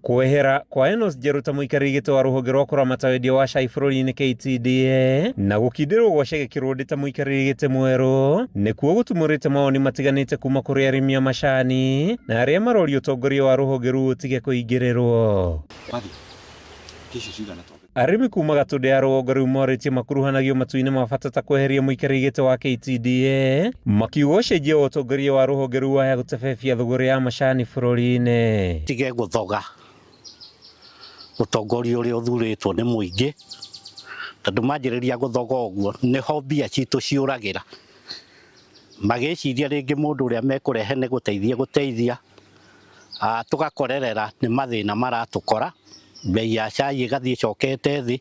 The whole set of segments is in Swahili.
Kwehera kwa Enos Jeruta muikari gito wa ruhonge rwa kuramata wendia wa cai bũrũri-inĩ KTDA na gũkindĩrwo gwa Chege Kĩrũndĩ ta muikari gĩtĩ mwerũ nĩkuo gũtumũrĩte mawoni matiganĩte kuma kũrĩ arĩmi a macani na arĩa maroria ũtongoria wa rũhonge rũu ũtige kũingĩrĩrwo. Arĩmi kuma Gatũndũ ya rũgongo rĩu morĩtie makuruhanagio matu-inĩ ma bata ta kweheria muikari gĩtĩ wa KTDA makiuga ũcenjia wa ũtongoria wa rũhonge rũu waya gũtebebia thũgũrĩ ya macani bũrũri-inĩ. Tige gũthoga ũtongoria ũrĩa ũthurĩtwo nĩ mũingĩ tondũ manjĩrĩria gũthoga ũguo nĩho mbia citũ ciũragĩra magĩciria rĩngĩ mũndũ ũrĩa mekũrehe nĩ gũteithia tũgakorerera nĩ mathĩna maratũkora. Bei ya cai ĩgathiĩ ĩcokete thĩ,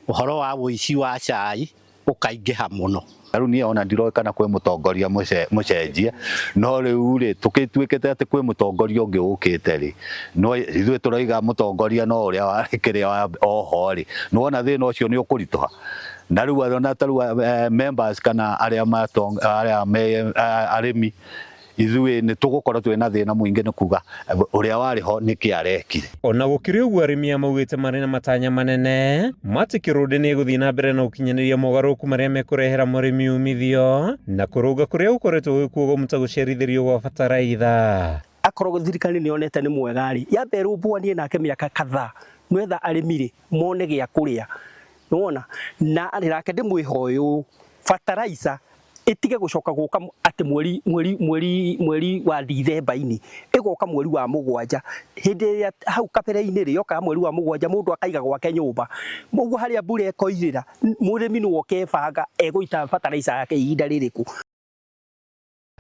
ũhoro wa ũici wa cai ũkaingĩha mũno. Rĩu niĩ ona ndiroĩ kana kwĩ mũtongoria mũcenjie no rĩu rĩ tũkĩtuĩkĩte atĩ kwĩ mũtongoria ũngĩ ũkĩte rĩ no ithuĩ tũroiga mũtongoria no ũrĩa warĩ kĩrĩa oho rĩ nĩwona thĩna ũcio nĩ ũkũritũha na rĩu ona tarĩu members kana arĩa arĩmi ithuĩ nĩ tũgũkorwo twĩna thĩna mũingĩ nĩ kuga ũrĩa warĩ ho nĩkĩ arekire. Ona gũkĩrĩ ũguo arĩmi maugĩte marĩ na matanya manene matĩ Kĩrũndĩ nĩ gũthiĩ na mbere na ũkinyanĩria mogarũrũku marĩa mekũrehera mũrĩmi umithio na kũrũnga kũrĩa gũkoretwo gwĩkuo gũmuta gũcerithĩrio gwa bataraitha. Akorwo thirikari nĩ yonete nĩ mwega rĩ yambe rũmbũanie nake mĩaka kadhaa nĩgetha arĩmi rĩ mone gĩa kũrĩa nĩwona na nake ndĩmwĩhoe bataraitha itige gũcoka gũka atĩ mweri wa Dithemba-inĩ ĩgoka mweri wa Mũgwanja hĩndĩ ĩrĩa hau kabere-inĩ rĩ yoka mweri wa Mũgwanja mũndũ akaiga gwake nyũmba mũguo harĩa mbura ĩkoirĩra mũrĩmi nĩ wokebanga egũita bataraitha yake ihinda rĩrĩkũ.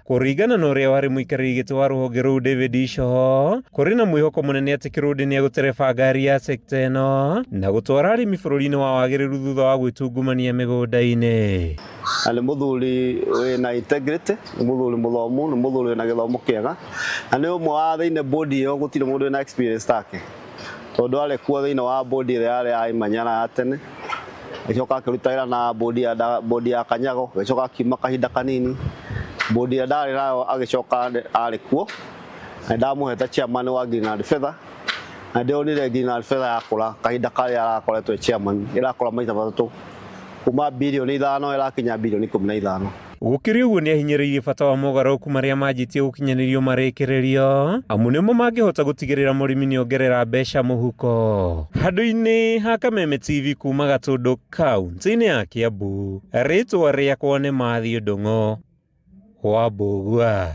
Kũringana na ũrĩa warĩ mũikarĩri gĩtĩ wa rũhonge rũu David Ishoho kũrĩ na mwĩhoko mũnene atĩ Kĩrũndĩ nĩ egũtereba ngari ya sekta ĩno na gũtwara arĩmi bũrũri-inĩ wa wagĩrĩru thutha wa gwĩtungumania mĩgũnda-inĩ. Nĩ mũthuri wĩna integrity, nĩ mũthuri mũthomu, nĩ mũthuri wĩna gĩthomo kĩega na nĩ ũmwe wa thĩinĩ bodi ĩyo gũtirĩ mũndũ wĩna experience take tondũ arĩ kuo thĩinĩ wa bodi ĩrĩa yarĩ ya Imanyara ya tene agĩcoka akĩruta wĩra na bodi ya Kanyago agĩcoka akiuma kahinda kanini bodi ya ndarĩ nayo agĩcoka arĩ kuo na ndamũhete chairman wa Green and Feather na ndĩonire Green and Feather yakũra kahinda karĩa arakoretwo chairman ĩrakũra maita matatũ kuma bilioni 5 ĩrakinya bilioni 15. Gũkĩrĩ ũguo nĩ ahinyĩrĩirie bata wa mogarũrũku marĩa manjĩtie gũkinyanĩrio marĩkĩrĩrio amu nĩmo mangĩhota gũtigĩrĩra mũrĩmi nĩ ongerera mbeca mũhuko. Handũ-inĩ ha Kameme TV kuma Gatũndũ kaunti-inĩ ya Kiambu, rĩtwa rĩakwa nĩ Matthew Ndung'u wa Mbũgua.